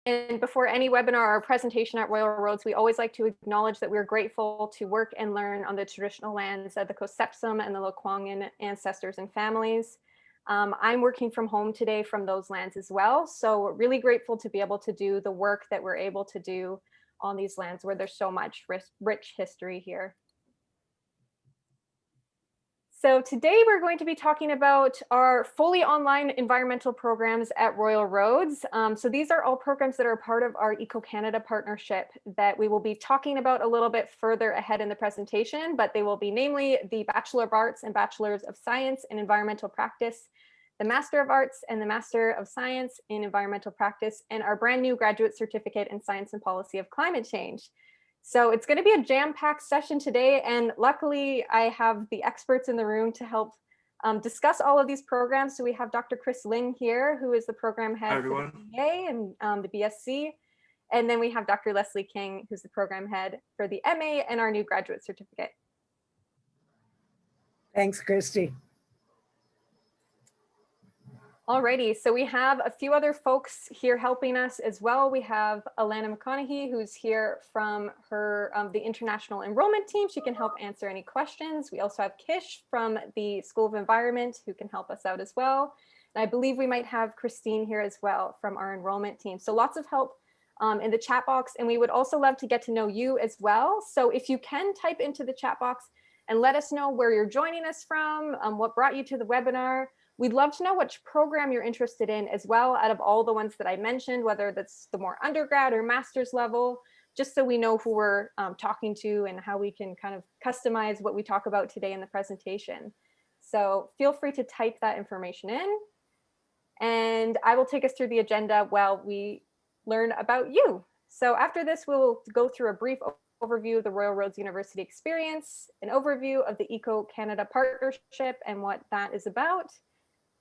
And before any webinar or presentation at Royal Roads, we always like to acknowledge that we're grateful to work and learn on the traditional lands of the Cossepsum and the Lekwungen ancestors and families. I'm working from home today from those lands as well. So we're really grateful to be able to do the work that we're able to do on these lands where there's so much rich history here. So today we're going to be talking about our fully online environmental programs at Royal Roads. So these are all programs that are part of our Eco-Canada partnership that we will be talking about a little bit further ahead in the presentation, but they will be namely the Bachelor of Arts and Bachelors of Science in Environmental Practice, the Master of Arts and the Master of Science in Environmental Practice, and our brand new Graduate Certificate in Science and Policy of Climate Change. So it's going to be a jam-packed session today, and luckily I have the experts in the room to help discuss all of these programs. So we have Dr. Chris Ling here, who is the program head for the BA and the BSc. And then we have Dr. Leslie King, who's the program head for the MA and our new graduate certificate. Thanks, Christy. Alrighty, so we have a few other folks here helping us as well. We have Alana McConaughey, who's here from her the international enrollment team. She can help answer any questions. We also have Kish from the School of Environment, who can help us out as well. And I believe we might have Christine here as well from our enrollment team. So lots of help in the chat box, and we would also love to get to know you as well. So if you can type into the chat box and let us know where you're joining us from, what brought you to the webinar. We'd love to know which program you're interested in as well, out of all the ones that I mentioned, whether that's the more undergrad or master's level, just so we know who we're talking to and how we can kind of customize what we talk about today in the presentation. So feel free to type that information in, and I will take us through the agenda while we learn about you. So after this, we'll go through a brief overview of the Royal Roads University experience, an overview of the Eco-Canada partnership and what that is about.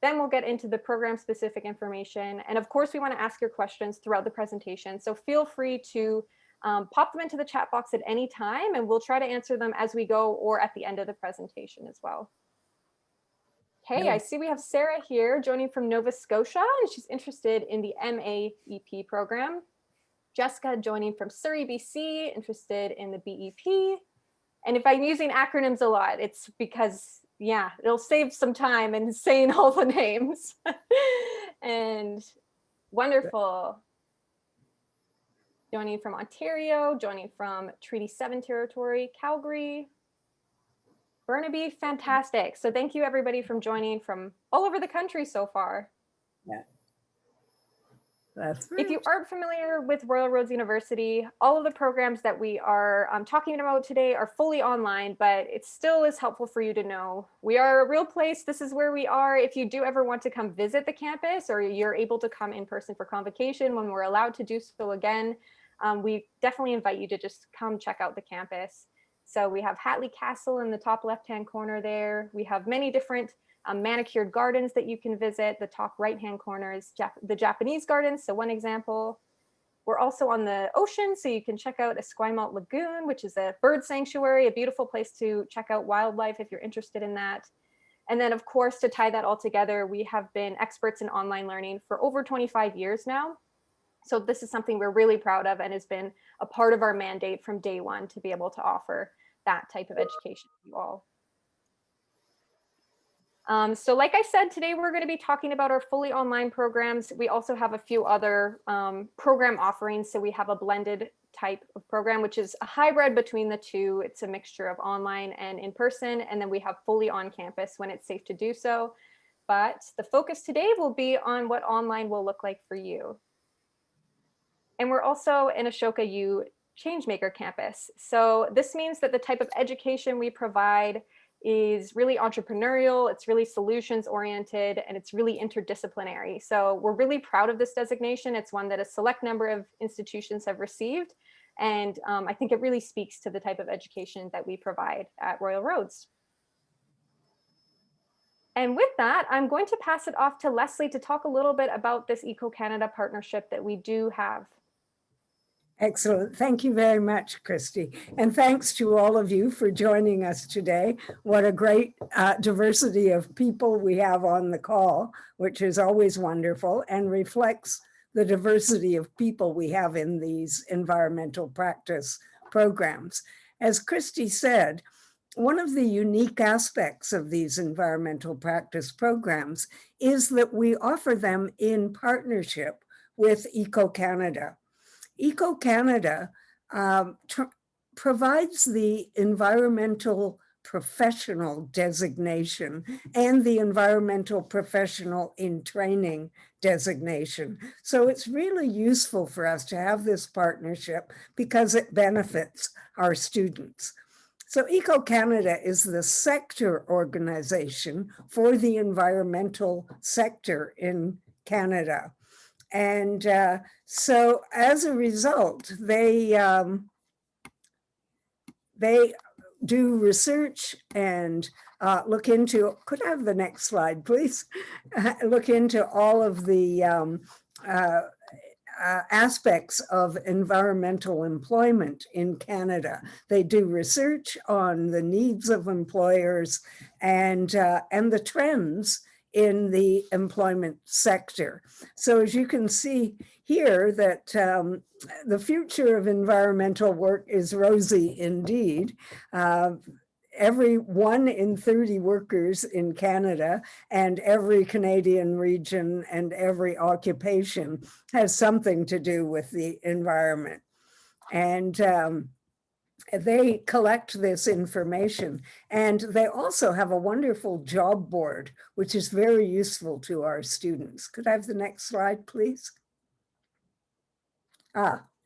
Then we'll get into the program specific information. And of course, we want to ask your questions throughout the presentation. So feel free to pop them into the chat box at any time, and we'll try to answer them as we go or at the end of the presentation as well. Okay, I see we have Sarah here joining from Nova Scotia, and she's interested in the MA EP program. Jessica joining from Surrey, BC, interested in the BEP. And if I'm using acronyms a lot, it's because yeah, it'll save some time in saying all the names. And wonderful. Joining from Ontario, joining from Treaty 7 territory, Calgary, Burnaby, fantastic. So thank you everybody from joining from all over the country so far. Yeah. If you aren't familiar with Royal Roads University, all of the programs that we are talking about today are fully online, but it still is helpful for you to know we are a real place. This is where we are. If you do ever want to come visit the campus, or you're able to come in person for convocation when we're allowed to do so again, we definitely invite you to just come check out the campus. So we have Hatley Castle in the top left-hand corner there. We have many different manicured gardens that you can visit. The top right-hand corner is the Japanese gardens, so one example. We're also on the ocean, so you can check out Esquimalt Lagoon, which is a bird sanctuary, a beautiful place to check out wildlife if you're interested in that. And then, of course, to tie that all together, we have been experts in online learning for over 25 years now. So this is something we're really proud of and has been a part of our mandate from day one to be able to offer that type of education to you all. So like I said, today we're going to be talking about our fully online programs. We also have a few other program offerings. So we have a blended type of program, which is a hybrid between the two. It's a mixture of online and in person. And then we have fully on campus when it's safe to do so. But the focus today will be on what online will look like for you. And we're also in Ashoka U Changemaker campus. So this means that the type of education we provide is really entrepreneurial, it's really solutions oriented, and it's really interdisciplinary. So we're really proud of this designation. It's one that a select number of institutions have received. And I think it really speaks to the type of education that we provide at Royal Roads. And with that, I'm going to pass it off to Leslie to talk a little bit about this Eco-Canada partnership that we do have. Excellent. Thank you very much, Christy. And thanks to all of you for joining us today. What a great diversity of people we have on the call, which is always wonderful and reflects the diversity of people we have in these environmental practice programs. As Christy said, one of the unique aspects of these environmental practice programs is that we offer them in partnership with EcoCanada. EcoCanada provides the environmental professional designation and the environmental professional in training designation. So it's really useful for us to have this partnership because it benefits our students. So EcoCanada is the sector organization for the environmental sector in Canada. And so as a result, they do research and look into, could I have the next slide, please? Look into all of the aspects of environmental employment in Canada. They do research on the needs of employers and the trends in the employment sector. So as you can see here that the future of environmental work is rosy indeed. Every 1 in 30 workers in Canada and every Canadian region and every occupation has something to do with the environment. And they collect this information, and they also have a wonderful job board, which is very useful to our students. Could I have the next slide, please?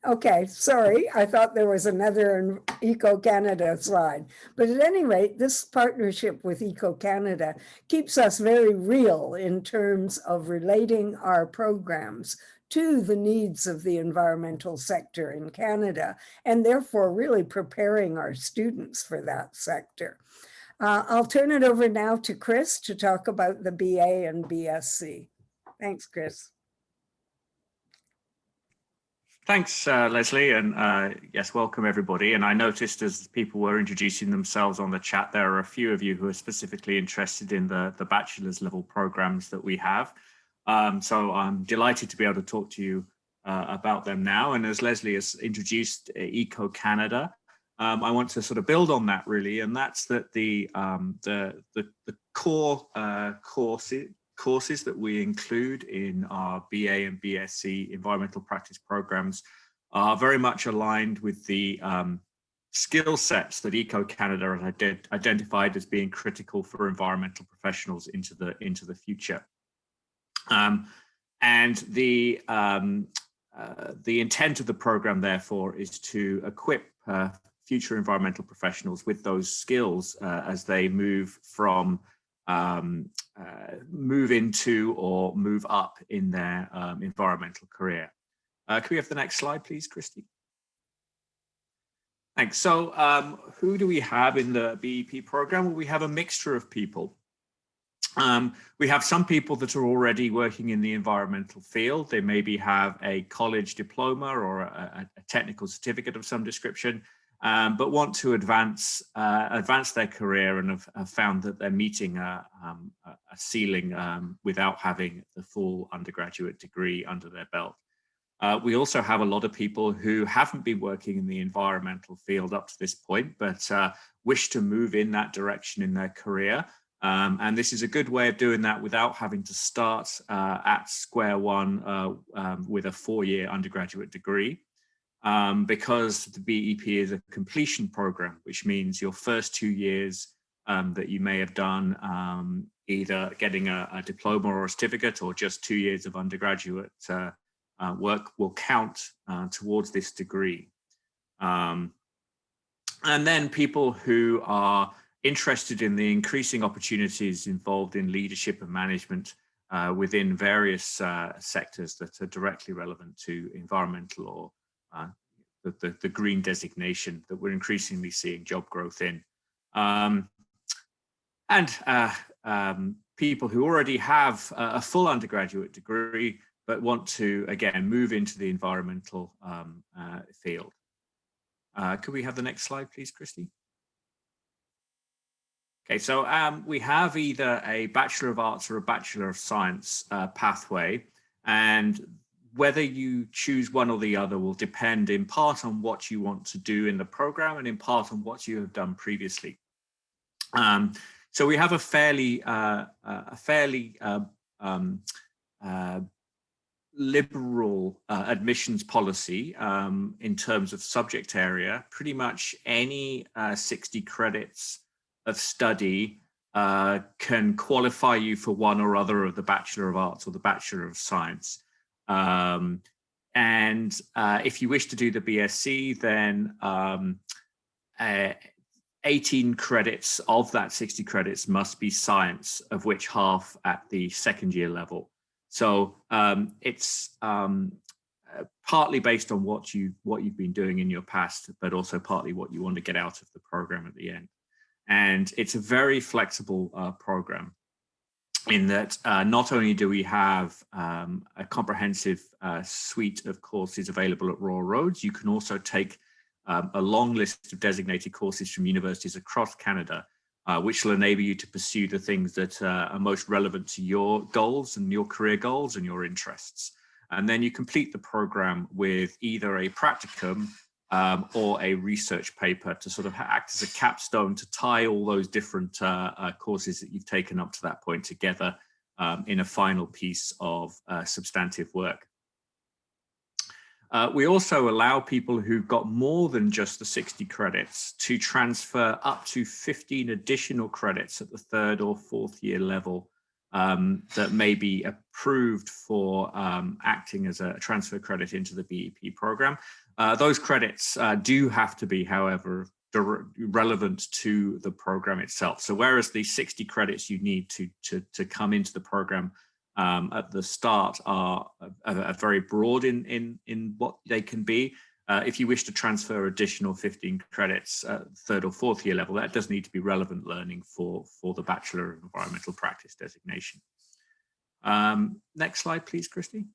Okay, sorry, I thought there was another EcoCanada slide. But at any rate, this partnership with EcoCanada keeps us very real in terms of relating our programs to the needs of the environmental sector in Canada, and therefore really preparing our students for that sector. I'll turn it over now to Chris to talk about the BA and BSc. Thanks, Chris. Thanks, Leslie, and yes, welcome everybody. And I noticed as people were introducing themselves on the chat, there are a few of you who are specifically interested in the bachelor's level programs that we have. So I'm delighted to be able to talk to you about them now. And as Leslie has introduced EcoCanada, I want to sort of build on that really, and that's that the core courses that we include in our BA and BSc environmental practice programs are very much aligned with the skill sets that EcoCanada has identified as being critical for environmental professionals into the future. And the intent of the program, therefore, is to equip future environmental professionals with those skills as they move from move into or move up in their environmental career. Can we have the next slide, please, Christy? Thanks. So who do we have in the BEP program? Well, we have a mixture of people. We have some people that are already working in the environmental field. They maybe have a college diploma or a technical certificate of some description, but want to advance their career and have found that they're meeting a ceiling without having the full undergraduate degree under their belt. We also have a lot of people who haven't been working in the environmental field up to this point, but wish to move in that direction in their career. And this is a good way of doing that without having to start at square one with a 4-year undergraduate degree. Because the BEP is a completion program, which means your first 2 years that you may have done either getting a diploma or a certificate or just 2 years of undergraduate work will count towards this degree. And then people who are interested in the increasing opportunities involved in leadership and management within various sectors that are directly relevant to environmental or the green designation that we're increasingly seeing job growth in. And people who already have a full undergraduate degree, but want to, again, move into the environmental field. Could we have the next slide, please, Christy? Okay, so we have either a Bachelor of Arts or a Bachelor of Science pathway, and whether you choose one or the other will depend in part on what you want to do in the program and in part on what you have done previously. So we have a fairly liberal admissions policy in terms of subject area. Pretty much any 60 credits of study can qualify you for one or other of the Bachelor of Arts or the Bachelor of Science. And if you wish to do the BSc, then 18 credits of that 60 credits must be science, of which half at the second year level. So it's partly based on what you've been doing in your past, but also partly what you want to get out of the program at the end. And it's a very flexible program in that not only do we have a comprehensive suite of courses available at Royal Roads, you can also take a long list of designated courses from universities across Canada, which will enable you to pursue the things that are most relevant to your goals and your career goals and your interests. And then you complete the program with either a practicum or a research paper to sort of act as a capstone to tie all those different courses that you've taken up to that point together in a final piece of substantive work. We also allow people who've got more than just the 60 credits to transfer up to 15 additional credits at the third or fourth year level that may be approved for acting as a transfer credit into the BEP program. Those credits do have to be, however, relevant to the program itself. So whereas the 60 credits you need to come into the program at the start are very broad in what they can be, if you wish to transfer additional 15 credits at third or fourth year level, that does need to be relevant learning for the Bachelor of Environmental Practice designation. Next slide, please, Christy.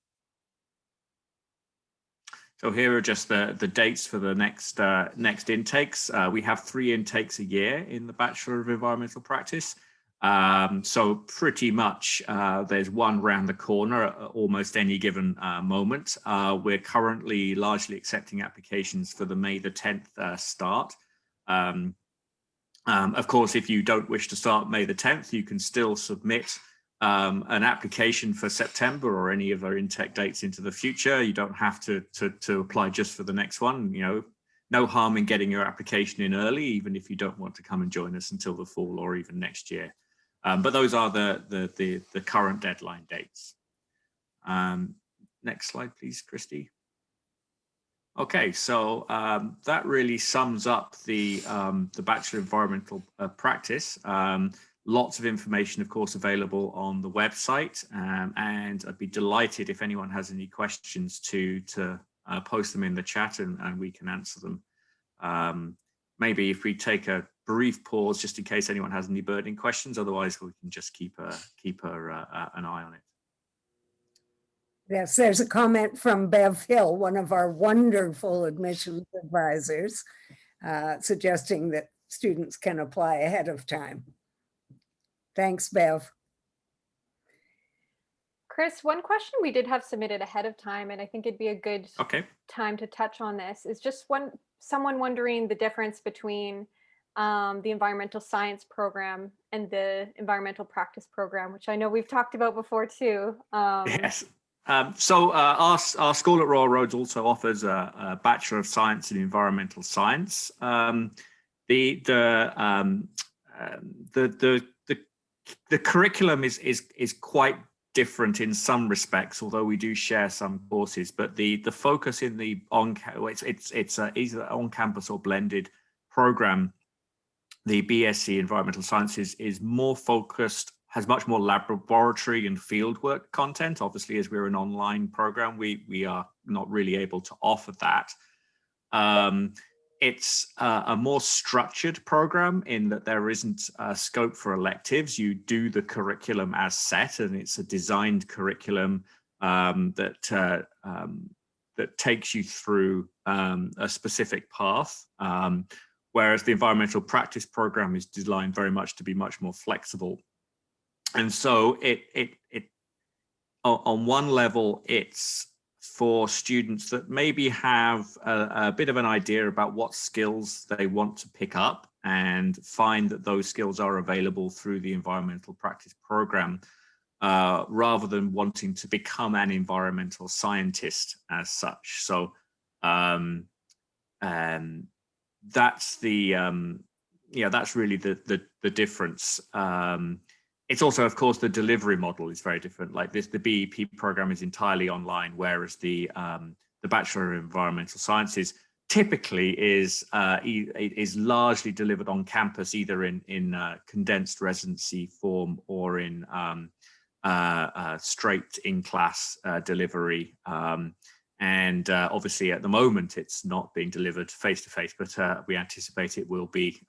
So here are just the dates for the next intakes. We have 3 intakes a year in the Bachelor of Environmental Practice. So pretty much there's one round the corner at almost any given moment. We're currently largely accepting applications for the May the 10th start. Of course, if you don't wish to start May the 10th, you can still submit an application for September or any of our intake dates into the future. You don't have to apply just for the next one. You know, no harm in getting your application in early, even if you don't want to come and join us until the fall or even next year. But those are the current deadline dates. Next slide, please, Christy. Okay, so that really sums up the Bachelor of Environmental Practice. Lots of information, of course, available on the website, and I'd be delighted if anyone has any questions to post them in the chat and we can answer them. Maybe if we take a brief pause just in case anyone has any burning questions, otherwise we can just keep an eye on it. Yes, there's a comment from Bev Hill, one of our wonderful admissions advisors, suggesting that students can apply ahead of time. Thanks, Bev. Chris, one question we did have submitted ahead of time, and I think it'd be a good time to touch on this, is just someone wondering the difference between the environmental science program and the environmental practice program, which I know we've talked about before too. Yes. So our school at Royal Roads also offers a Bachelor of Science in Environmental Science. The curriculum is quite different in some respects, although we do share some courses. But the focus in the it's either on-campus or blended program. The BSc Environmental Sciences is more focused, has much more laboratory and fieldwork content. Obviously, as we're an online program, we are not really able to offer that. It's a more structured program in that there isn't scope for electives. You do the curriculum as set, and it's a designed curriculum that takes you through a specific path. Whereas the environmental practice program is designed very much to be much more flexible. And so it on one level, it's for students that maybe have a bit of an idea about what skills they want to pick up and find that those skills are available through the environmental practice program, rather than wanting to become an environmental scientist as such. So that's the that's really the difference. It's also, of course, the delivery model is very different. Like this, the BEP program is entirely online, whereas the Bachelor of Environmental Sciences typically is largely delivered on campus, either in condensed residency form or in straight in-class delivery. And obviously, at the moment, it's not being delivered face-to-face, but we anticipate it will be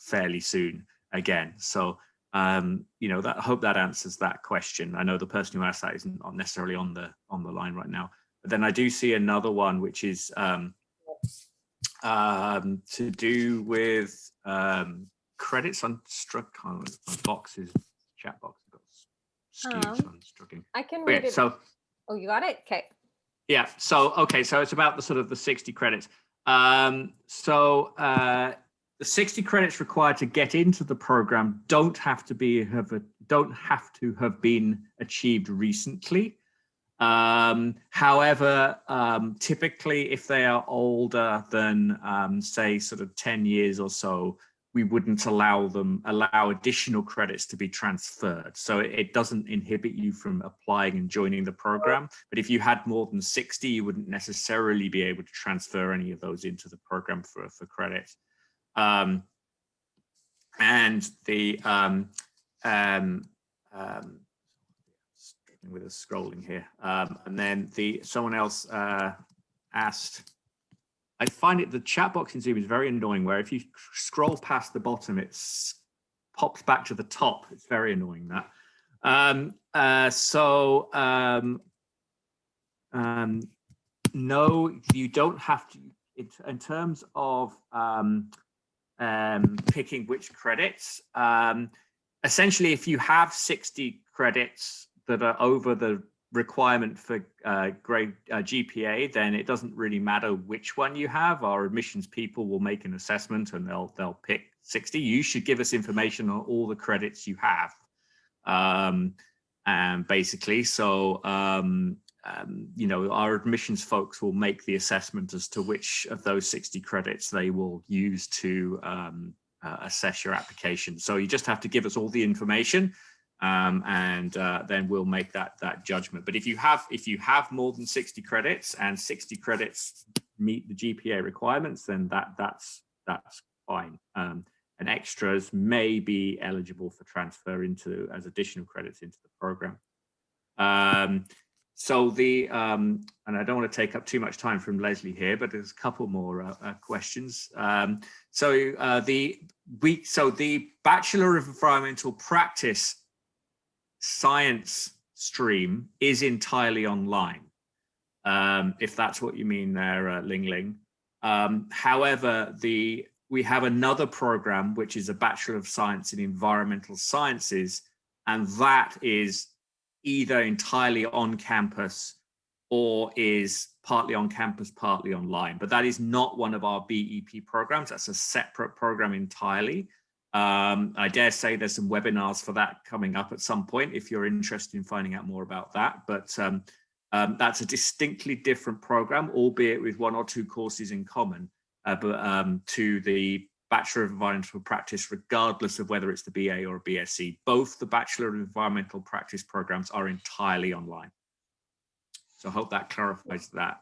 fairly soon again. So. I hope that answers that question. I know the person who asked that isn't necessarily on the line right now. But then I do see another one, which is to do with credits on struck. My boxes, chat box got skewed, so I'm struggling. I can read it. So, oh, you got it? Okay. Yeah. So it's about the sort of the 60 credits. The 60 credits required to get into the program don't have to have been achieved recently. However, typically, if they are older than say sort of 10 years or so, we wouldn't allow additional credits to be transferred. So it doesn't inhibit you from applying and joining the program. But if you had more than 60, you wouldn't necessarily be able to transfer any of those into the program for credit. And the with us scrolling here, and then someone else asked. I find the chat box in Zoom is very annoying. Where if you scroll past the bottom, it pops back to the top. It's very annoying that. No, you don't have to. In terms of picking which credits, essentially, if you have 60 credits that are over the requirement for grade GPA, then it doesn't really matter which one you have. Our admissions people will make an assessment and they'll pick 60. You should give us information on all the credits you have, and basically, so our admissions folks will make the assessment as to which of those 60 credits they will use to assess your application. So you just have to give us all the information, and then we'll make that judgment. But if you have more than 60 credits and 60 credits meet the GPA requirements, then that's fine. And extras may be eligible for transfer as additional credits into the program. So and I don't want to take up too much time from Leslie here, but there's a couple more questions. So the Bachelor of Environmental Practice Science stream is entirely online, if that's what you mean there, Ling Ling. However, we have another program which is a Bachelor of Science in Environmental Sciences, and that is either entirely on campus or is partly on campus, partly online. But that is not one of our BEP programs. That's a separate program entirely. I dare say there's some webinars for that coming up at some point if you're interested in finding out more about that. But that's a distinctly different program, albeit with one or two courses in common, to the Bachelor of Environmental Practice, regardless of whether it's the BA or a BSc. Both the Bachelor of Environmental Practice programs are entirely online. So I hope that clarifies that.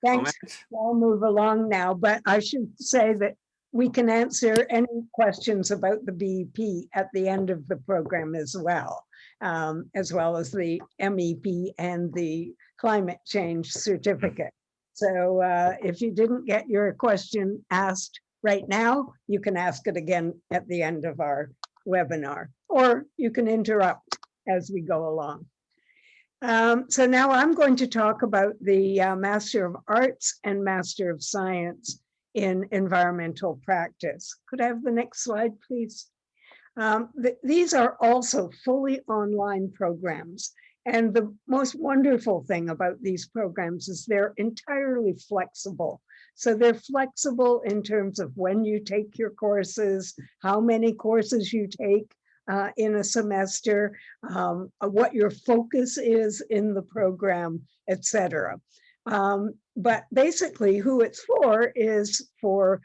Thanks. I'll move along now, but I should say that we can answer any questions about the BEP at the end of the program as well as the MEP and the climate change certificate. So if you didn't get your question asked right now, you can ask it again at the end of our webinar, or you can interrupt as we go along. So now I'm going to talk about the Master of Arts and Master of Science in Environmental Practice. Could I have the next slide, please? These are also fully online programs, And the most wonderful thing about these programs is they're entirely flexible. So they're flexible in terms of when you take your courses, how many courses you take in a semester, what your focus is in the program, etc. But basically who it's for is for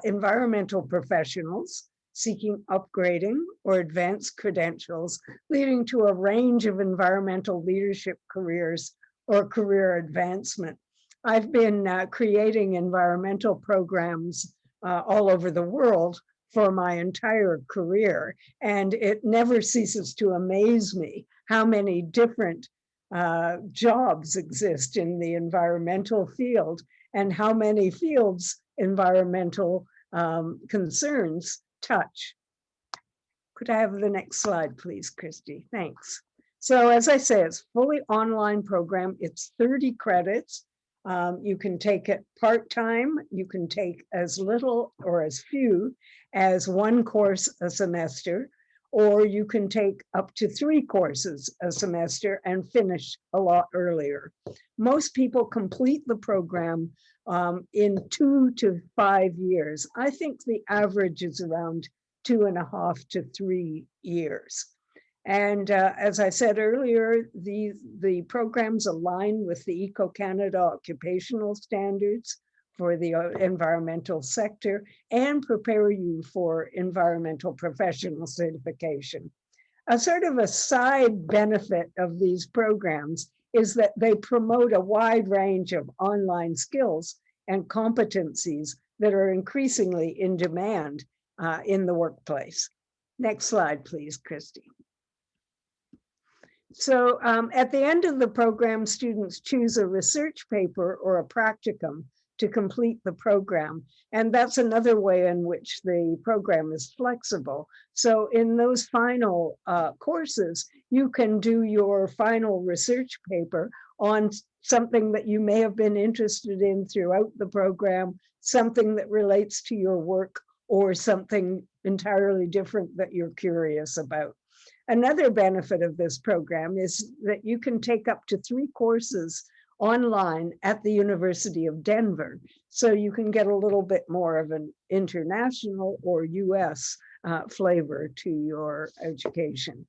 environmental professionals seeking upgrading or advanced credentials, leading to a range of environmental leadership careers or career advancement. I've been creating environmental programs all over the world for my entire career, and it never ceases to amaze me how many different jobs exist in the environmental field and how many fields environmental concerns touch. Could I have the next slide, please, Christy? Thanks. So as I say, it's a fully online program. It's 30 credits. You can take it part-time. You can take as little or as few as one course a semester, or you can take up to 3 courses a semester and finish a lot earlier. Most people complete the program in 2 to 5 years. I think the average is around 2.5 to 3 years. And as I said earlier, the programs align with the Eco-Canada occupational standards for the environmental sector and prepare you for environmental professional certification. A sort of a side benefit of these programs is that they promote a wide range of online skills and competencies that are increasingly in demand in the workplace. Next slide, please, Christy. So at the end of the program, students choose a research paper or a practicum to complete the program. And that's another way in which the program is flexible. So in those final courses, you can do your final research paper on something that you may have been interested in throughout the program, something that relates to your work, or something entirely different that you're curious about. Another benefit of this program is that you can take up to 3 courses online at the University of Denver. So you can get a little bit more of an international or US flavor to your education.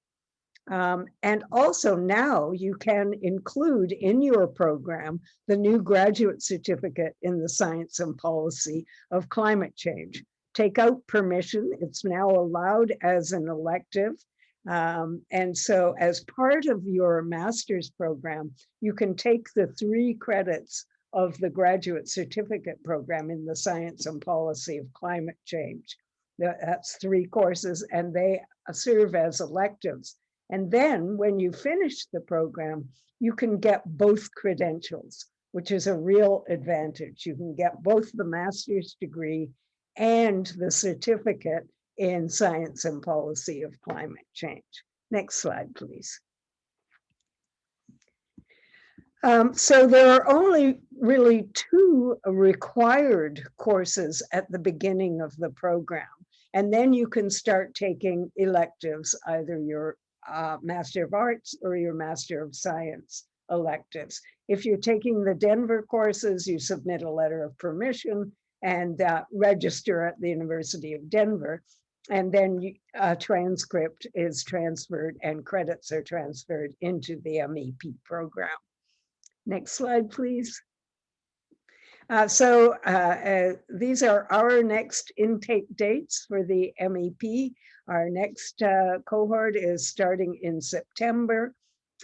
And also now you can include in your program the new graduate certificate in the science and policy of climate change. Take out permission, it's now allowed as an elective. And so as part of your master's program, you can take the 3 credits of the graduate certificate program in the science and policy of climate change. That's 3 courses and they serve as electives. And then when you finish the program, you can get both credentials, which is a real advantage. You can get both the master's degree and the certificate in science and policy of climate change. Next slide, please. So there are only really 2 required courses at the beginning of the program. And then you can start taking electives, either your Master of Arts or your Master of Science electives. If you're taking the Denver courses, you submit a letter of permission and register at the University of Denver. And then a transcript is transferred and credits are transferred into the MEP program. Next slide, please. These are our next intake dates for the MEP. Our next cohort is starting in September,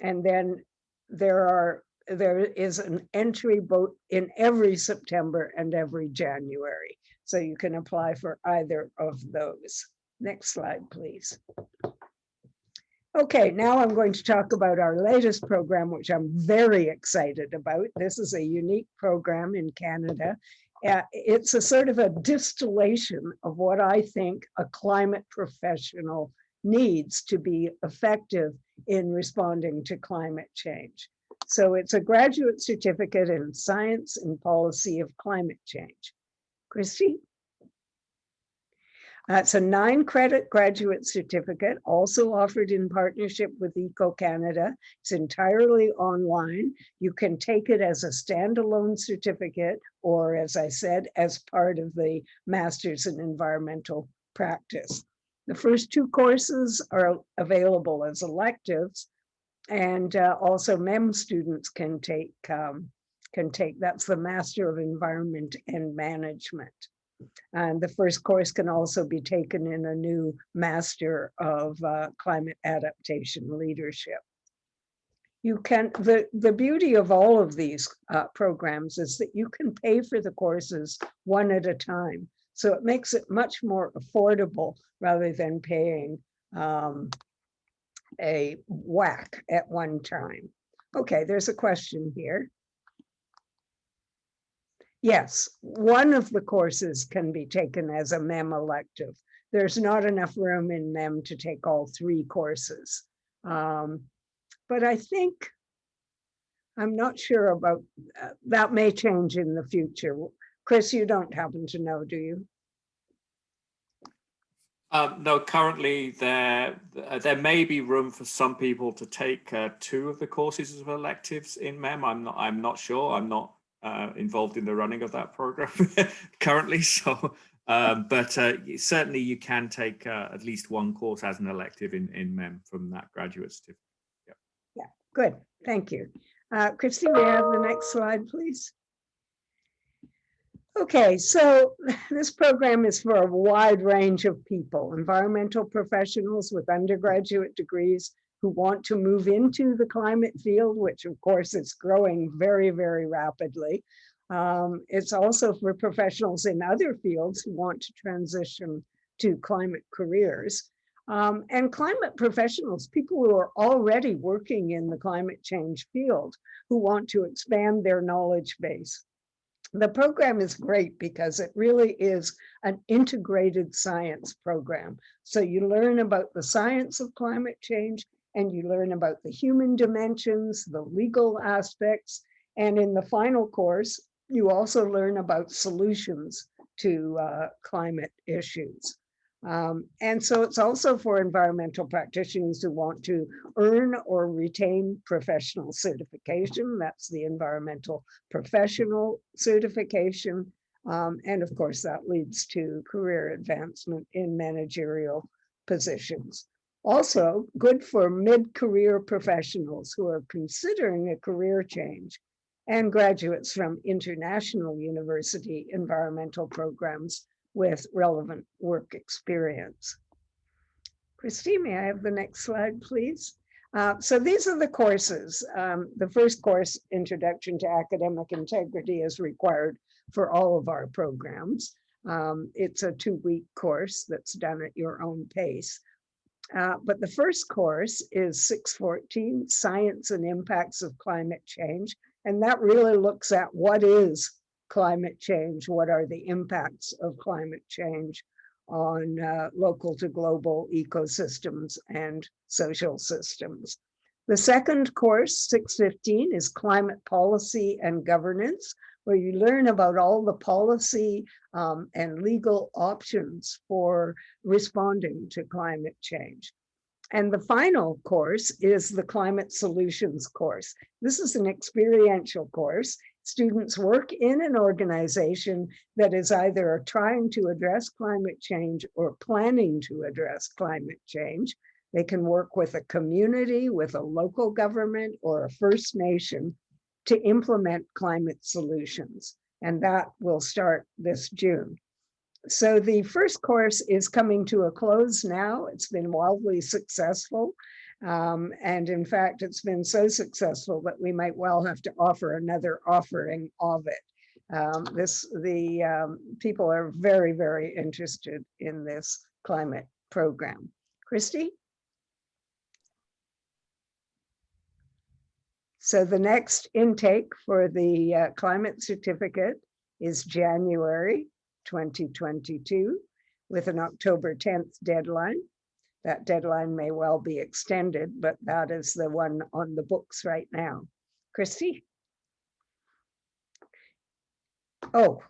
and then there is an entry both in every September and every January. So you can apply for either of those. Next slide, please. Okay, now I'm going to talk about our latest program, which I'm very excited about. This is a unique program in Canada. It's a sort of a distillation of what I think a climate professional needs to be effective in responding to climate change. So it's a graduate certificate in science and policy of climate change. Christy? It's a 9-credit graduate certificate, also offered in partnership with EcoCanada. It's entirely online. You can take it as a standalone certificate, or as I said, as part of the Masters in Environmental Practice. The first 2 courses are available as electives, and also MEM students can take, that's the Master of Environment and Management. And the first course can also be taken in a new Master of Climate Adaptation Leadership. You can, the beauty of all of these programs is that you can pay for the courses one at a time. So it makes it much more affordable rather than paying a whack at one time. Okay, there's a question here. Yes, one of the courses can be taken as a MEM elective. There's not enough room in MEM to take all 3 courses. But I think, I'm not sure about, that may change in the future. Chris, you don't happen to know, do you? No, currently there may be room for some people to take 2 of the courses as electives in MEM. I'm not sure. I'm not involved in the running of that program currently. So, but certainly you can take at least 1 course as an elective in MEM from that graduate certificate. Yep. Yeah, good. Thank you. Christy, may I have the next slide, please? Okay, so this program is for a wide range of people, environmental professionals with undergraduate degrees who want to move into the climate field, which of course is growing very, very rapidly. It's also for professionals in other fields who want to transition to climate careers. And climate professionals, people who are already working in the climate change field, who want to expand their knowledge base. The program is great because it really is an integrated science program. So you learn about the science of climate change, and you learn about the human dimensions, the legal aspects, and in the final course, you also learn about solutions to climate issues. And so it's also for environmental practitioners who want to earn or retain professional certification. That's the environmental professional certification. And of course, that leads to career advancement in managerial positions. Also good for mid-career professionals who are considering a career change, and graduates from international university environmental programs with relevant work experience. Christy, may I have the next slide, please? So these are the courses. The first course, Introduction to Academic Integrity, is required for all of our programs. It's a 2-week course that's done at your own pace. But the first course is 614, Science and Impacts of Climate Change. And that really looks at what is climate change, what are the impacts of climate change on local to global ecosystems and social systems. The second course, 615, is Climate Policy and Governance, where you learn about all the policy and legal options for responding to climate change. And the final course is the Climate Solutions course. This is an experiential course. Students work in an organization that is either trying to address climate change or planning to address climate change. They can work with a community, with a local government, or a First Nation to implement climate solutions. And that will start this June. So the first course is coming to a close now. It's been wildly successful. And in fact, it's been so successful that we might well have to offer another offering of it. People are very, very interested in this climate program. Christy? So the next intake for the climate certificate is January 2022 with an October 10th deadline. That deadline may well be extended, but that is the one on the books right now. Christy? Oh,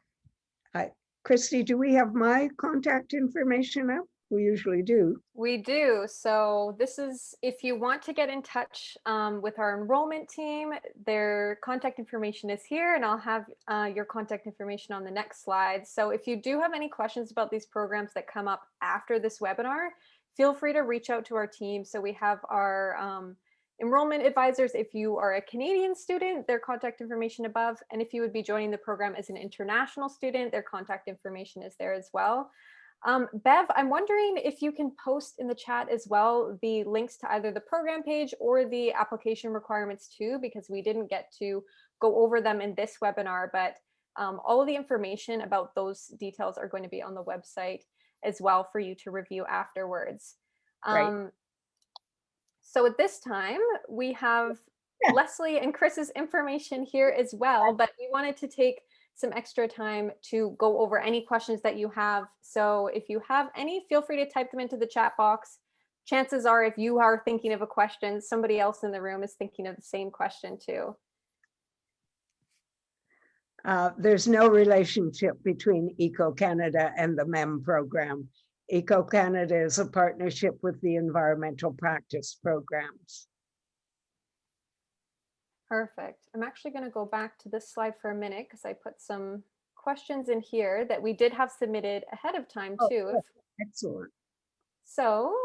Christy, do we have my contact information up? We usually do. We do. So this is, if you want to get in touch with our enrollment team, their contact information is here, and I'll have your contact information on the next slide. So if you do have any questions about these programs that come up after this webinar, feel free to reach out to our team. So we have our enrollment advisors. If you are a Canadian student, their contact information above. And if you would be joining the program as an international student, their contact information is there as well. Bev, I'm wondering if you can post in the chat as well the links to either the program page or the application requirements too, because we didn't get to go over them in this webinar, but all of the information about those details are going to be on the website as well for you to review afterwards. Right. So at this time, we have Leslie and Chris's information here as well, but we wanted to take some extra time to go over any questions that you have. So if you have any, feel free to type them into the chat box. Chances are, if you are thinking of a question, somebody else in the room is thinking of the same question too. There's no relationship between EcoCanada and the MEM program. EcoCanada is a partnership with the environmental practice programs. Perfect. I'm actually going to go back to this slide for a minute because I put some questions in here that we did have submitted ahead of time too. Oh, excellent. So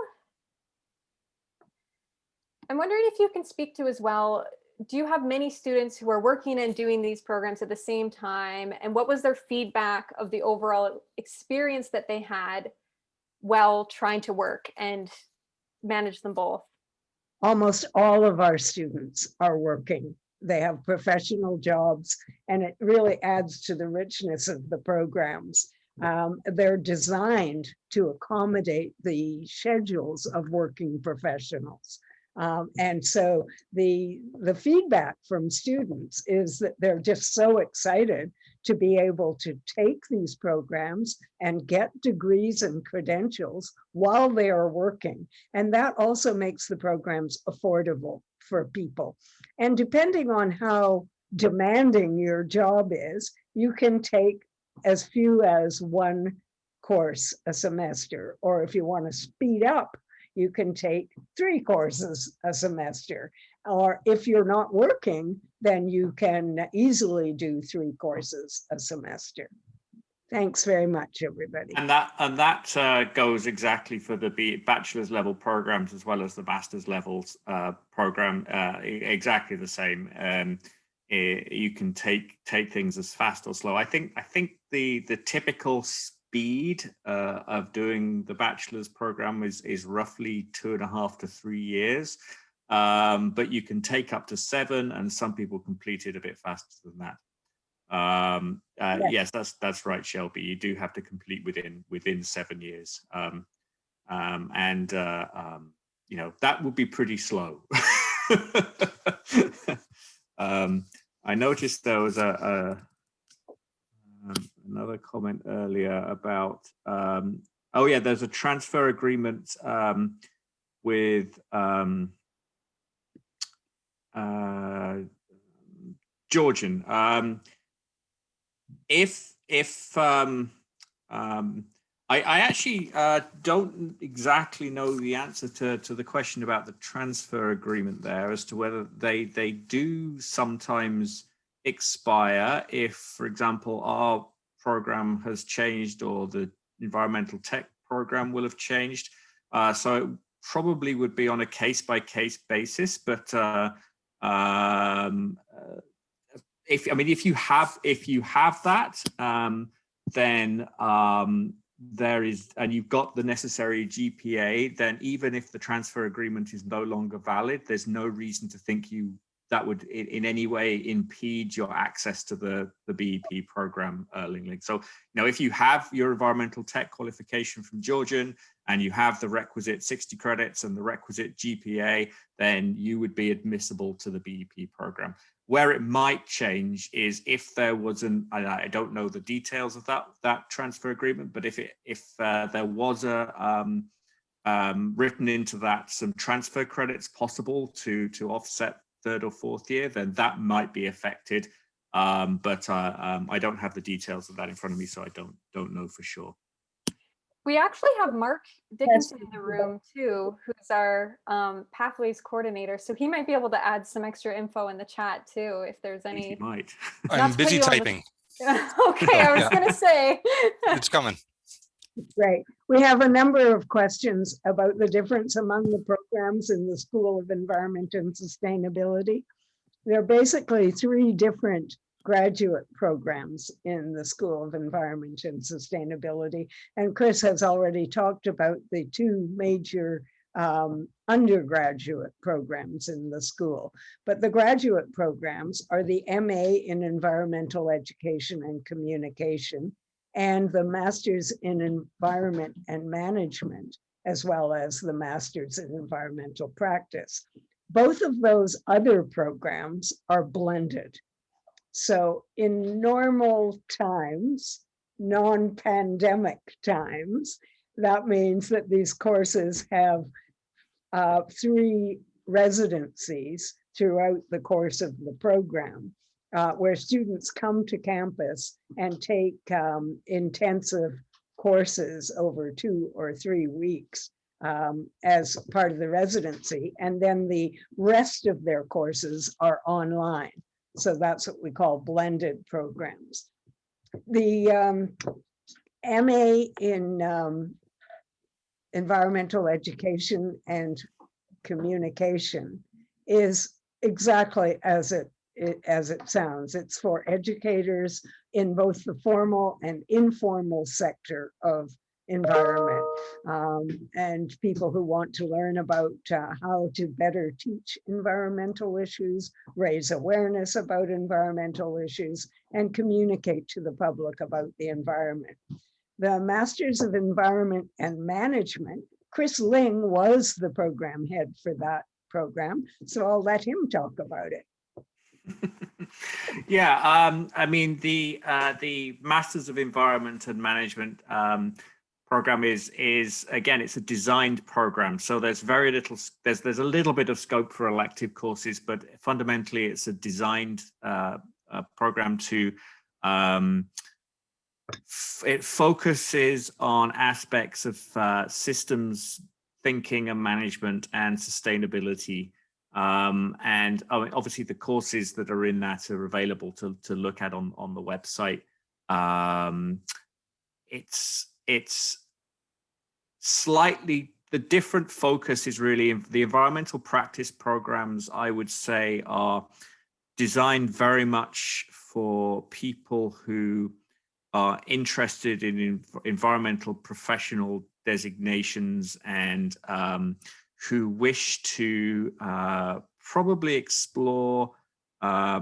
I'm wondering if you can speak to as well, do you have many students who are working and doing these programs at the same time? And what was their feedback of the overall experience that they had while trying to work and manage them both? Almost all of our students are working. They have professional jobs, and it really adds to the richness of the programs. They're designed to accommodate the schedules of working professionals. And so the feedback from students is that they're just so excited to be able to take these programs and get degrees and credentials while they are working. And that also makes the programs affordable for people. And depending on how demanding your job is, you can take as few as one course a semester, or if you want to speed up, you can take 3 courses a semester. Or if you're not working, then you can easily do 3 courses a semester. Thanks very much, everybody. And that goes exactly for the bachelor's level programs as well as the master's levels program. Exactly the same. You can take things as fast or slow. I think the typical speed of doing the bachelor's program is roughly 2.5 to 3 years, but you can take up to 7, and some people complete it a bit faster than that. Yes, that's right, Shelby. You do have to complete within 7 years, and you know, that would be pretty slow. I noticed there was another comment earlier about oh yeah, there's a transfer agreement with Georgian. I actually don't exactly know the answer to the question about the transfer agreement there, as to whether they do sometimes expire if, for example, our program has changed or the environmental tech program will have changed. So it probably would be on a case-by-case basis, but if you have that, then there is, and you've got the necessary GPA, then even if the transfer agreement is no longer valid, there's no reason to think that would in any way impede your access to the BEP program, Ling. So, you know, if you have your environmental tech qualification from Georgian and you have the requisite 60 credits and the requisite GPA, then you would be admissible to the BEP program. Where it might change is if there was I don't know the details of that transfer agreement, but if there was a written into that some transfer credits possible to offset 3rd or 4th year, then that might be affected. But I don't have the details of that in front of me, so I don't know for sure. We actually have Mark Dickinson in the room too, who's our pathways coordinator. So he might be able to add some extra info in the chat too, if there's I think any. he might. I'm busy typing. Okay, I was Yeah. gonna say. It's coming. Great. We have a number of questions about the difference among the programs in the School of Environment and Sustainability. There are basically 3 different graduate programs in the School of Environment and Sustainability. And Chris has already talked about the 2 major undergraduate programs in the school. But the graduate programs are the MA in Environmental Education and Communication and the Masters in Environment and Management, as well as the Masters in Environmental Practice. Both of those other programs are blended. So in normal times, non-pandemic times, that means that these courses have 3 residencies throughout the course of the program, where students come to campus and take intensive courses over 2 or 3 weeks as part of the residency. And then the rest of their courses are online. So that's what we call blended programs. The MA in Environmental Education and Communication is exactly as it sounds. It's for educators in both the formal and informal sector of environment, and people who want to learn about how to better teach environmental issues, raise awareness about environmental issues, and communicate to the public about the environment. The Masters of Environment and Management, Chris Ling was the program head for that program, so I'll let him talk about it. Yeah, I mean, the Masters of Environment and Management program is again, it's a designed program, so there's very little, there's a little bit of scope for elective courses, but fundamentally it's a designed program to it focuses on aspects of systems thinking and management and sustainability. And obviously the courses that are in that are available to look at on the website. It's slightly, the different focus is really the environmental practice programs, I would say, are designed very much for people who are interested in environmental professional designations and who wish to probably explore a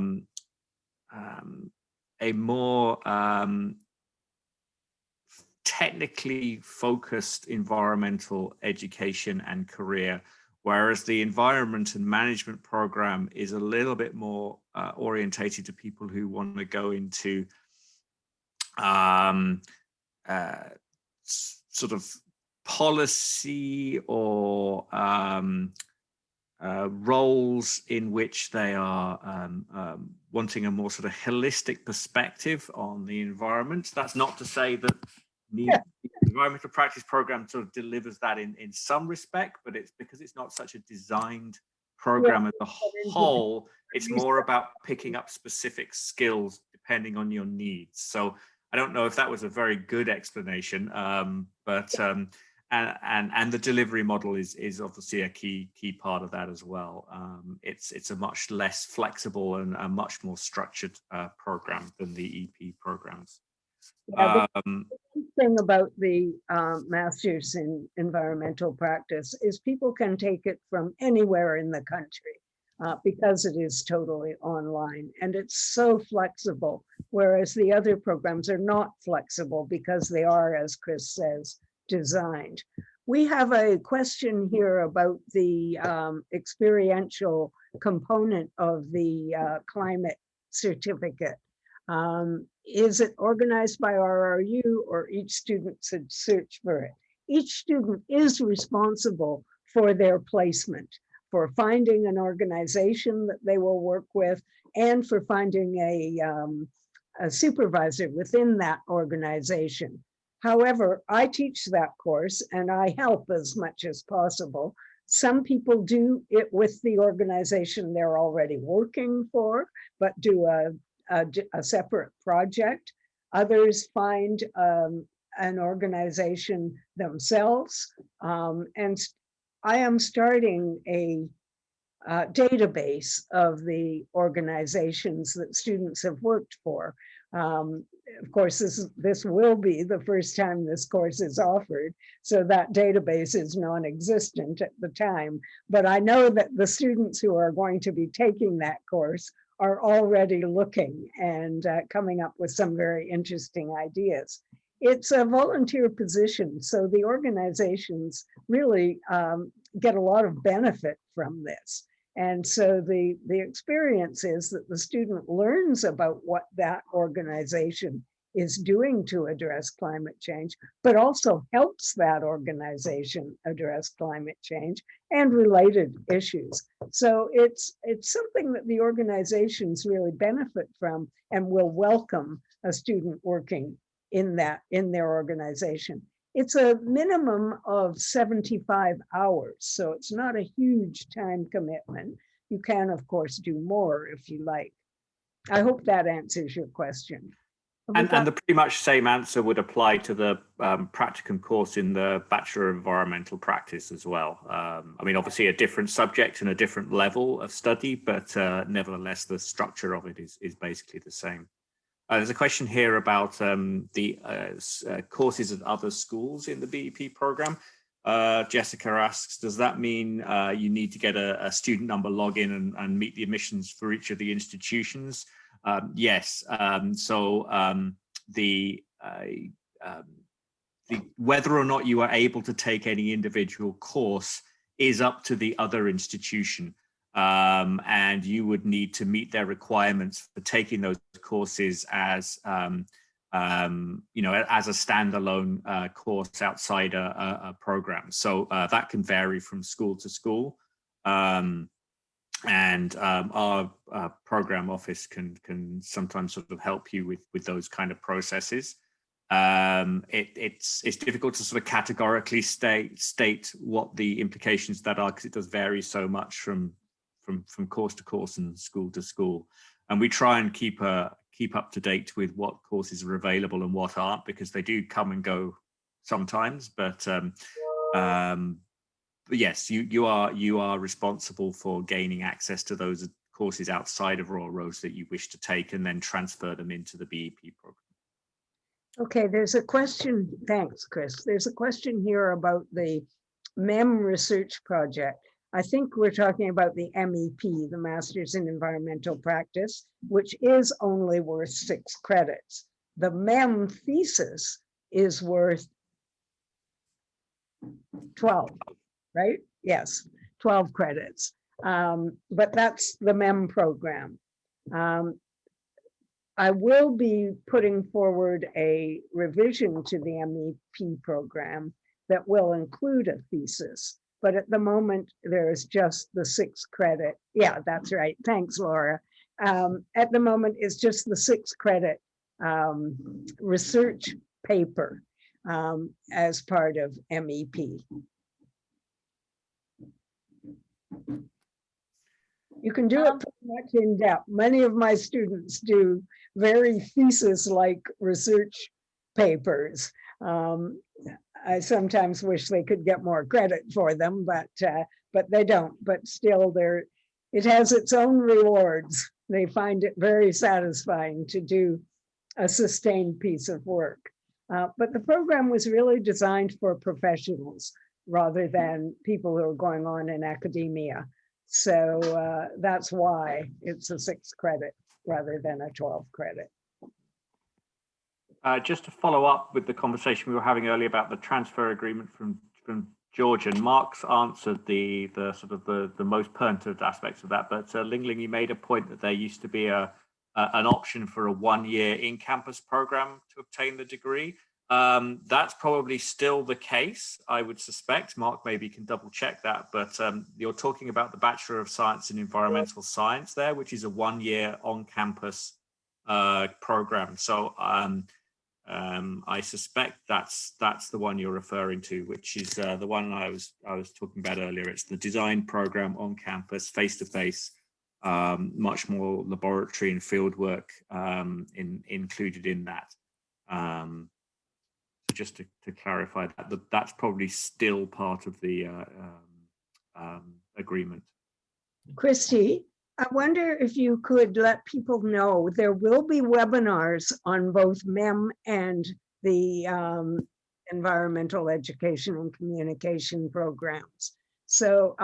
more technically focused environmental education and career, whereas the environment and management program is a little bit more orientated to people who want to go into sort of policy or roles in which they are wanting a more sort of holistic perspective on the environment. That's not to say that the environmental practice program sort of delivers that in some respect, but it's because it's not such a designed program as a whole. It's more about picking up specific skills depending on your needs. So I don't know if that was a very good explanation, but and the delivery model is obviously a key part of that as well. It's a much less flexible and a much more structured program than the EP programs. Yeah, the thing about the Masters in Environmental Practice is people can take it from anywhere in the country because it is totally online and it's so flexible, whereas the other programs are not flexible because they are, as Chris says, designed. We have a question here about the experiential component of the climate certificate. Is it organized by RRU or each student should search for it? Each student is responsible for their placement, for finding an organization that they will work with and for finding a supervisor within that organization. However, I teach that course and I help as much as possible. Some people do it with the organization they're already working for, but do a separate project. Others find an organization themselves. And I am starting a database of the organizations that students have worked for. Of course, this will be the first time this course is offered, so that database is non-existent at the time. But I know that the students who are going to be taking that course are already looking and coming up with some very interesting ideas. It's a volunteer position, so the organizations really get a lot of benefit from this. And so the experience is that the student learns about what that organization is doing to address climate change, but also helps that organization address climate change and related issues. So it's something that the organizations really benefit from and will welcome a student working in their organization. It's a minimum of 75 hours, so it's not a huge time commitment. You can, of course, do more if you like. I hope that answers your question. And the pretty much same answer would apply to the practicum course in the Bachelor of Environmental Practice as well. I mean, obviously a different subject and a different level of study, but nevertheless, the structure of it is basically the same. There's a question here about the courses at other schools in the BEP program. Jessica asks, does that mean you need to get a student number login and meet the admissions for each of the institutions? Yes. The whether or not you are able to take any individual course is up to the other institution. And you would need to meet their requirements for taking those courses as, as a standalone course outside a program. So that can vary from school to school. Our program office can sometimes sort of help you with those kind of processes. It's difficult to sort of categorically state what the implications of that are, because it does vary so much from course to course and school to school. And we try and keep up to date with what courses are available and what aren't, because they do come and go sometimes. But yes, you are responsible for gaining access to those courses outside of Royal Roads that you wish to take, and then transfer them into the BEP program. Okay, there's a question. Thanks, Chris. There's a question here about the MEM research project. I think we're talking about the MEP, the Masters in Environmental Practice, which is only worth 6 credits. The MEM thesis is worth 12, right? Yes, 12 credits. But that's the MEM program. I will be putting forward a revision to the MEP program that will include a thesis. But at the moment, there is just the 6 credit. Yeah, that's right. Thanks, Laura. At the moment, it's just the 6 credit research paper as part of MEP. You can do it pretty much in depth. Many of my students do very thesis-like research papers. I sometimes wish they could get more credit for them, but they don't. But still, it has its own rewards. They find it very satisfying to do a sustained piece of work. But the program was really designed for professionals rather than people who are going on in academia. So that's why it's a 6 credit rather than a 12 credit. Just to follow up with the conversation we were having earlier about the transfer agreement from Georgia, and Mark's answered the sort of the most pertinent aspects of that. But Ling, you made a point that there used to be an option for a 1-year in-campus program to obtain the degree. That's probably still the case, I would suspect. Mark maybe can double check that, but you're talking about the Bachelor of Science in Environmental Science there, which is a one-year on-campus program. So I suspect that's the one you're referring to, which is the one I was talking about earlier. It's the design program on campus, face-to-face, much more laboratory and field work included in that. Just to clarify that's probably still part of the agreement. Christy, I wonder if you could let people know there will be webinars on both MEM and the environmental education and communication programs. So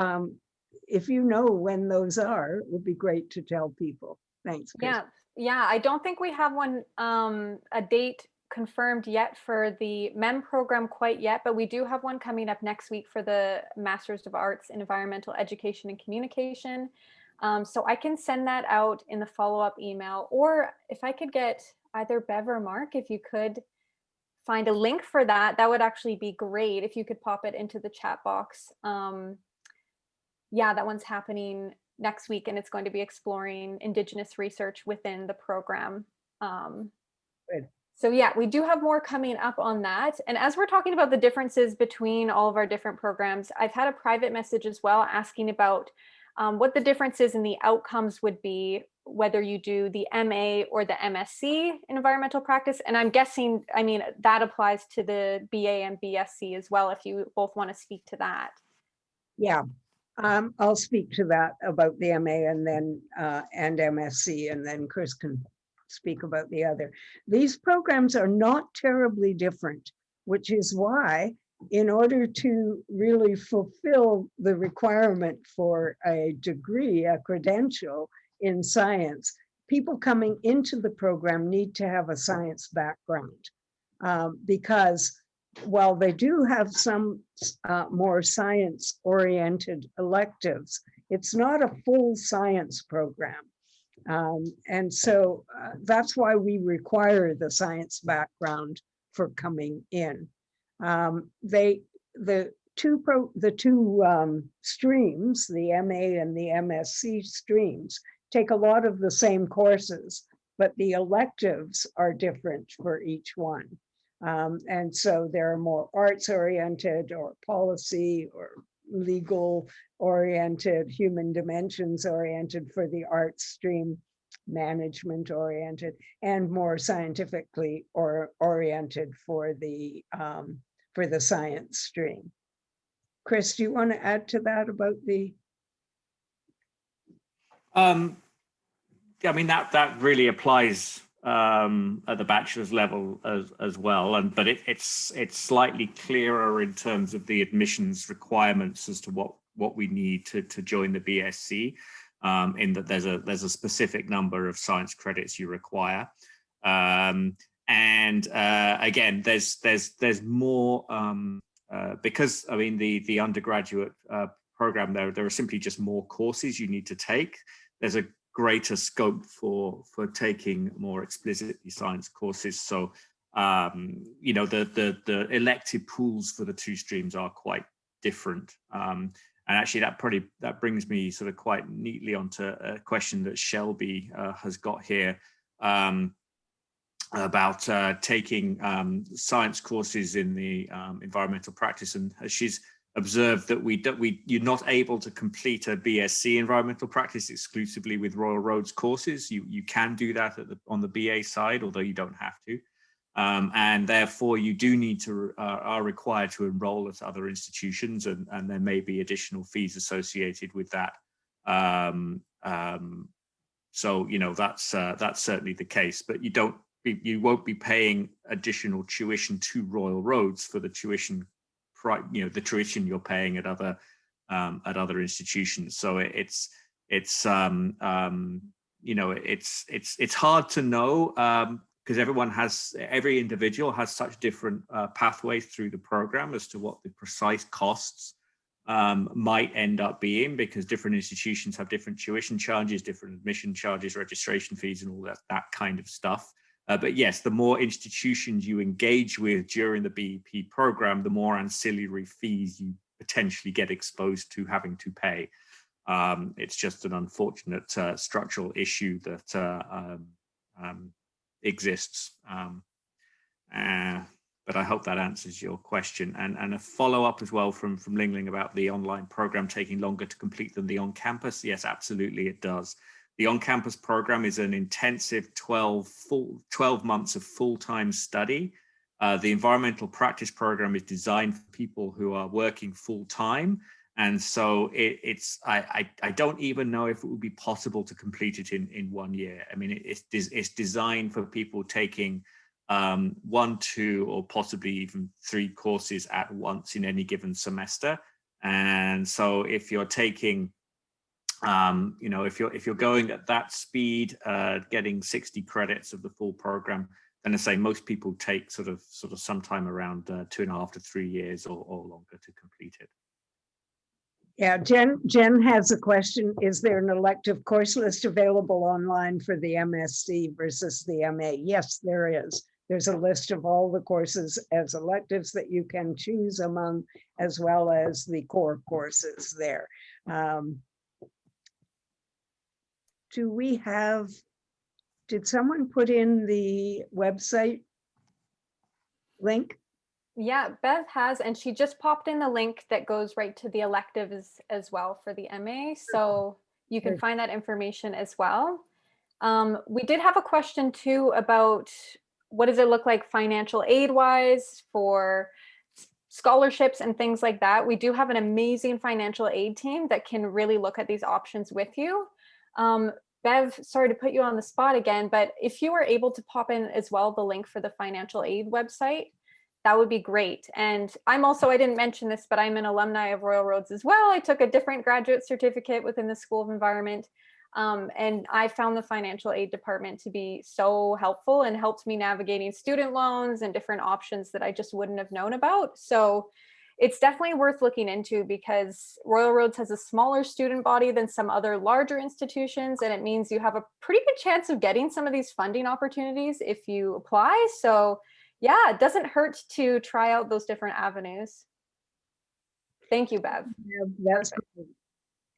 if you know when those are, it would be great to tell people. Thanks, Christy. Yeah, I don't think we have one, a date confirmed yet for the MEM program quite yet, but we do have one coming up next week for the Masters of Arts in Environmental Education and Communication. So I can send that out in the follow-up email, or if I could get either Bev or Mark, if you could find a link for that, that would actually be great if you could pop it into the chat box. Yeah, that one's happening next week, and it's going to be exploring Indigenous research within the program. Good. So yeah, we do have more coming up on that. And as we're talking about the differences between all of our different programs, I've had a private message as well asking about what the differences in the outcomes would be, whether you do the MA or the MSc in environmental practice. And I'm guessing, I mean, that applies to the BA and BSc as well, if you both want to speak to that. Yeah, I'll speak to that about the MA and then and MSc, and then Chris can speak about the other. These programs are not terribly different, which is why, in order to really fulfill the requirement for a degree, a credential in science, people coming into the program need to have a science background, because while they do have some more science-oriented electives, it's not a full science program. And so that's why we require the science background for coming in. The two streams, the MA and the MSc streams, take a lot of the same courses, but the electives are different for each one. And so they're more arts oriented or policy or legal oriented, human dimensions oriented for the arts stream, management oriented, and more scientifically oriented for the science stream. Chris, do you want to add to that about the? I mean, that really applies at the bachelor's level as well, but it's slightly clearer in terms of the admissions requirements as to what we need to join the BSc, in that there's a specific number of science credits you require, and again there's more because I mean the undergraduate program there are simply just more courses you need to take. There's a greater scope for taking more explicitly science courses. So, you know, the elective pools for the two streams are quite different. And actually that brings me sort of quite neatly onto a question that Shelby has got here about taking science courses in the environmental practice. And she's observed that you're not able to complete a BSc environmental practice exclusively with Royal Roads courses. You can do that on the BA side, although you don't have to, and therefore you do need to are required to enroll at other institutions, and there may be additional fees associated with that. So you know that's certainly the case, but you won't be paying additional tuition to Royal Roads for the tuition. You know, the tuition you're paying at other institutions. So it's you know, it's hard to know because every individual has such different pathways through the program as to what the precise costs might end up being, because different institutions have different tuition charges, different admission charges, registration fees, and all that kind of stuff. But yes, the more institutions you engage with during the BEP program, the more ancillary fees you potentially get exposed to having to pay. It's just an unfortunate structural issue that exists. But I hope that answers your question. And a follow-up as well from Ling Ling about the online program taking longer to complete than the on-campus. Yes, absolutely it does. The on-campus program is an intensive 12 months of full-time study. The environmental practice program is designed for people who are working full-time. And so I don't even know if it would be possible to complete it in 1 year. I mean, it's designed for people taking 1, 2, or possibly even 3 courses at once in any given semester. And so if you're taking, if you're going at that speed, getting 60 credits of the full program, then I say most people take sort of sometime around 2.5 to 3 years or longer to complete it. Yeah, Jen has a question. Is there an elective course list available online for the MSc versus the MA? Yes, there is. There's a list of all the courses as electives that you can choose among, as well as the core courses there. Did someone put in the website link? Yeah, Bev has, and she just popped in the link that goes right to the electives as well for the MA. So you can find that information as well. We did have a question too about what does it look like financial aid wise for scholarships and things like that. We do have an amazing financial aid team that can really look at these options with you. Bev, sorry to put you on the spot again, but if you were able to pop in as well the link for the financial aid website, that would be great. And I'm also, I didn't mention this, but I'm an alumni of Royal Roads as well. I took a different graduate certificate within the School of Environment. And I found the financial aid department to be so helpful and helped me navigating student loans and different options that I just wouldn't have known about. So it's definitely worth looking into because Royal Roads has a smaller student body than some other larger institutions. And it means you have a pretty good chance of getting some of these funding opportunities if you apply. So yeah, it doesn't hurt to try out those different avenues. Thank you, Bev. Yeah, that's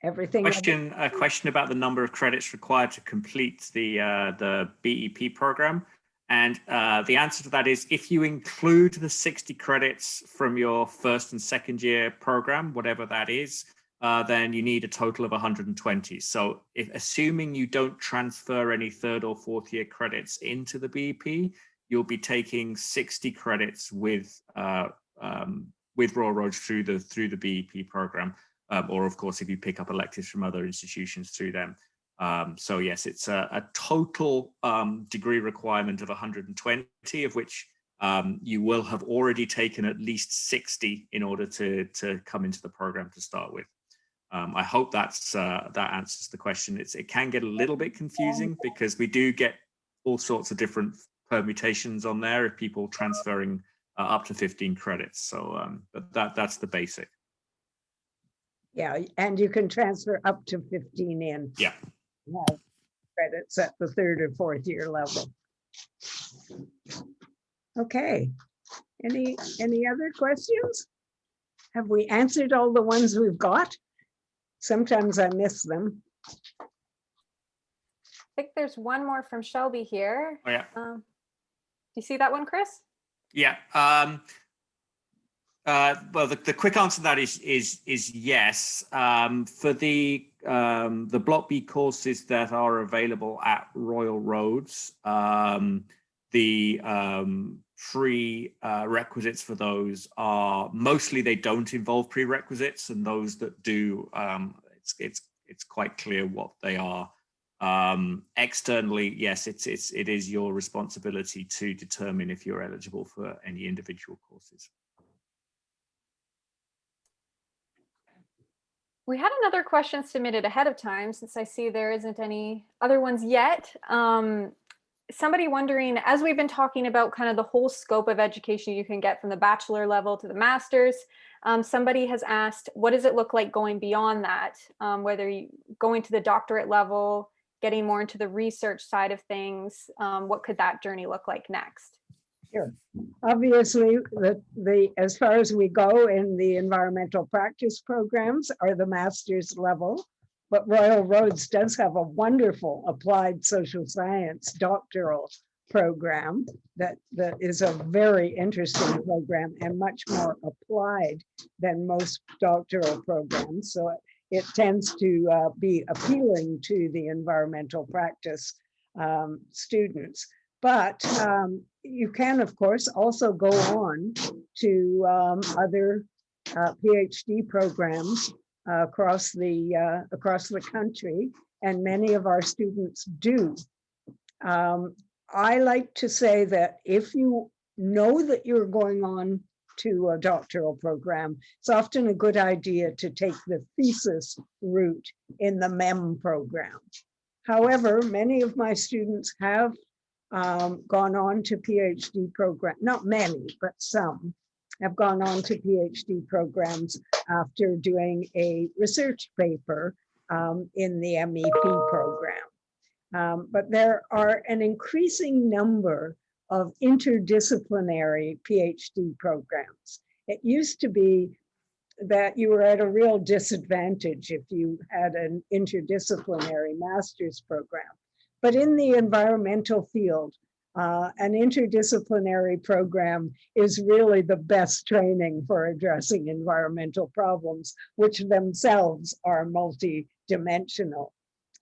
everything. A question about the number of credits required to complete the BEP program. And the answer to that is if you include the 60 credits from your first and second year program, whatever that is, then you need a total of 120. So assuming you don't transfer any third or fourth year credits into the BEP, you'll be taking 60 credits with Royal Roads through the BEP program, or of course if you pick up electives from other institutions through them. So yes, it's a total degree requirement of 120, of which you will have already taken at least 60 in order to come into the program to start with. I hope that answers the question. It can get a little bit confusing because we do get all sorts of different permutations on there if people transferring up to 15 credits. So but that's the basic. Yeah, and you can transfer up to 15 in. Yeah. Credits at the third or fourth year level. Okay. Any other questions? Have we answered all the ones we've got? Sometimes I miss them. I think there's one more from Shelby here. Oh, yeah. Do you see that one, Chris? Yeah. Well, the quick answer to that is yes. For the Block B courses that are available at Royal Roads, the prerequisites for those are mostly they don't involve prerequisites, and those that do, it's quite clear what they are. Externally, yes, it is your responsibility to determine if you're eligible for any individual courses. We had another question submitted ahead of time since I see there isn't any other ones yet. Somebody wondering, as we've been talking about kind of the whole scope of education you can get from the bachelor level to the master's, somebody has asked, what does it look like going beyond that? Whether you going to the doctorate level, getting more into the research side of things, what could that journey look like next? Sure. Obviously, as far as we go in the environmental practice programs are the master's level, but Royal Roads does have a wonderful applied social science doctoral program that is a very interesting program and much more applied than most doctoral programs. So it tends to be appealing to the environmental practice students. But you can, of course, also go on to other PhD programs across the country, and many of our students do. I like to say that if you know that you're going on to a doctoral program, it's often a good idea to take the thesis route in the MEM program. However, many of my students have gone on to PhD program, not many, but some have gone on to PhD programs after doing a research paper in the MEP program. But there are an increasing number of interdisciplinary PhD programs. It used to be that you were at a real disadvantage if you had an interdisciplinary master's program. But in the environmental field, an interdisciplinary program is really the best training for addressing environmental problems, which themselves are multidimensional.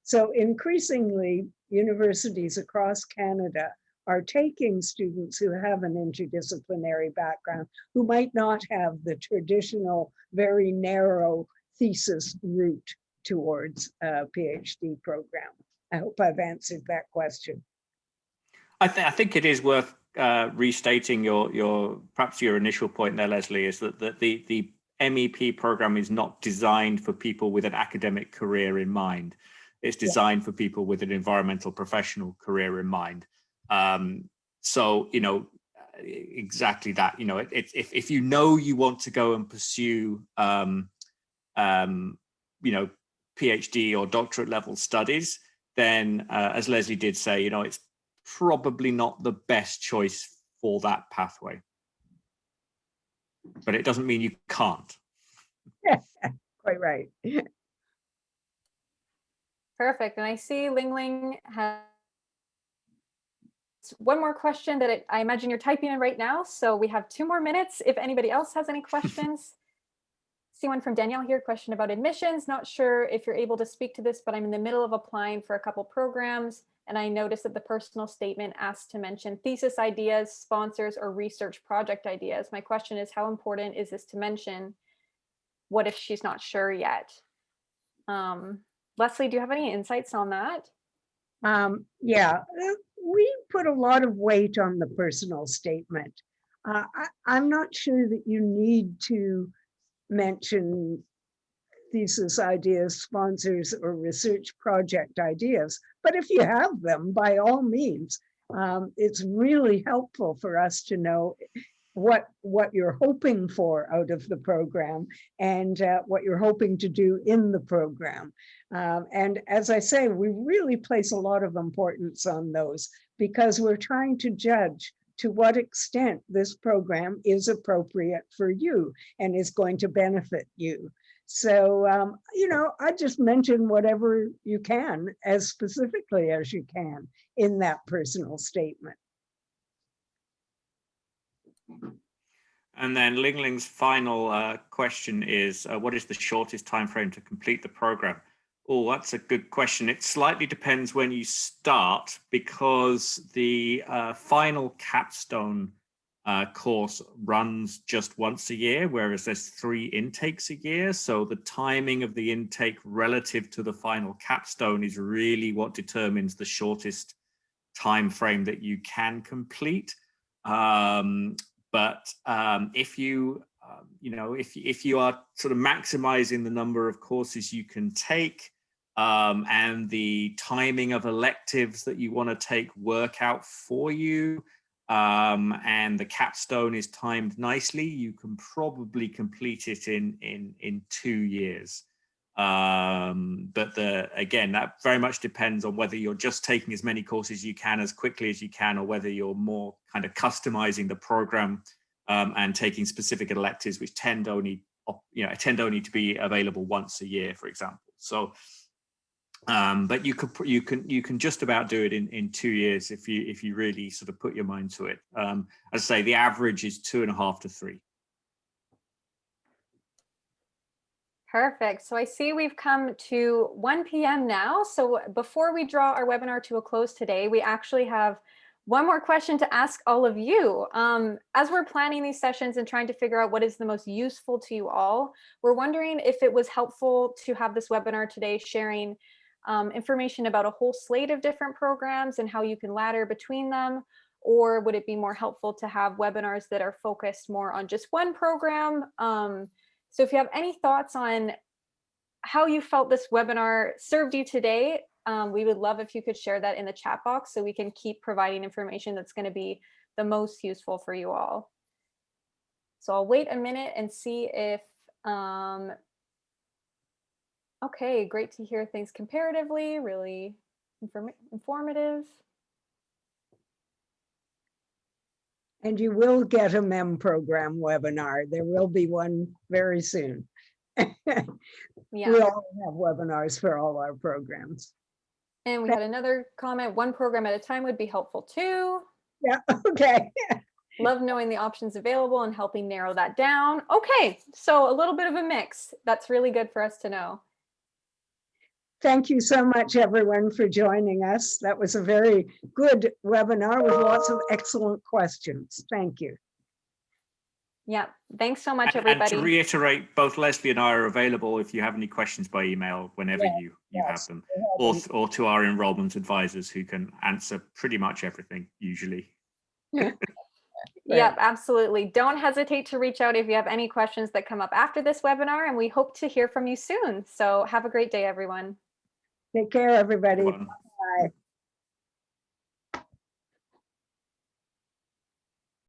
So increasingly, universities across Canada are taking students who have an interdisciplinary background, who might not have the traditional, very narrow thesis route towards a PhD program. I hope I've answered that question. I think it is worth restating perhaps your initial point there, Leslie, is that the MEP program is not designed for people with an academic career in mind. It's designed for people with an environmental professional career in mind. So, exactly that, if you know you want to go and pursue, PhD or doctorate level studies, then as Leslie did say, it's probably not the best choice for that pathway. But it doesn't mean you can't. Quite right. Perfect. And I see Ling Ling has one more question that I imagine you're typing in right now. So we have 2 more minutes. If anybody else has any questions. See one from Danielle here, question about admissions. Not sure if you're able to speak to this, but I'm in the middle of applying for a couple programs. And I noticed that the personal statement asked to mention thesis ideas, sponsors, or research project ideas. My question is, how important is this to mention? What if she's not sure yet? Leslie, do you have any insights on that? Yeah, we put a lot of weight on the personal statement. I'm not sure that you need to mention thesis ideas, sponsors, or research project ideas, but if you have them, by all means, it's really helpful for us to know what you're hoping for out of the program and what you're hoping to do in the program. And as I say, we really place a lot of importance on those because we're trying to judge to what extent this program is appropriate for you and is going to benefit you. So, I just mention whatever you can as specifically as you can in that personal statement. And then Ling Ling's final question is, what is the shortest time frame to complete the program? Oh, that's a good question. It slightly depends when you start because the final capstone course runs just once a year, whereas there's 3 intakes a year. So the timing of the intake relative to the final capstone is really what determines the shortest time frame that you can complete. But if you if you are sort of maximizing the number of courses you can take and the timing of electives that you want to take work out for you, and the capstone is timed nicely, you can probably complete it in 2 years. But again, that very much depends on whether you're just taking as many courses as you can as quickly as you can, or whether you're more kind of customizing the program and taking specific electives which tend only to be available once a year, for example. So but you can just about do it in 2 years if you really sort of put your mind to it. As I say, the average is 2.5 to 3. Perfect. So I see we've come to 1 p.m. now. So before we draw our webinar to a close today, we actually have one more question to ask all of you. As we're planning these sessions and trying to figure out what is the most useful to you all, we're wondering if it was helpful to have this webinar today sharing information about a whole slate of different programs and how you can ladder between them, or would it be more helpful to have webinars that are focused more on just one program? So if you have any thoughts on how you felt this webinar served you today, we would love if you could share that in the chat box so we can keep providing information that's going to be the most useful for you all. So I'll wait a minute and see if, okay, great to hear things comparatively, really informative. And you will get a MEM program webinar. There will be one very soon. Yeah. We all have webinars for all our programs. And we had another comment, one program at a time would be helpful too. Yeah, okay. Love knowing the options available and helping narrow that down. Okay, so a little bit of a mix. That's really good for us to know. Thank you so much, everyone, for joining us. That was a very good webinar with lots of excellent questions. Thank you. Yeah, thanks so much, everybody. And to reiterate, both Leslie and I are available if you have any questions by email whenever you have them, or to our enrollment advisors who can answer pretty much everything usually. Yep, absolutely. Don't hesitate to reach out if you have any questions that come up after this webinar, and we hope to hear from you soon. So have a great day, everyone. Take care, everybody. Bye.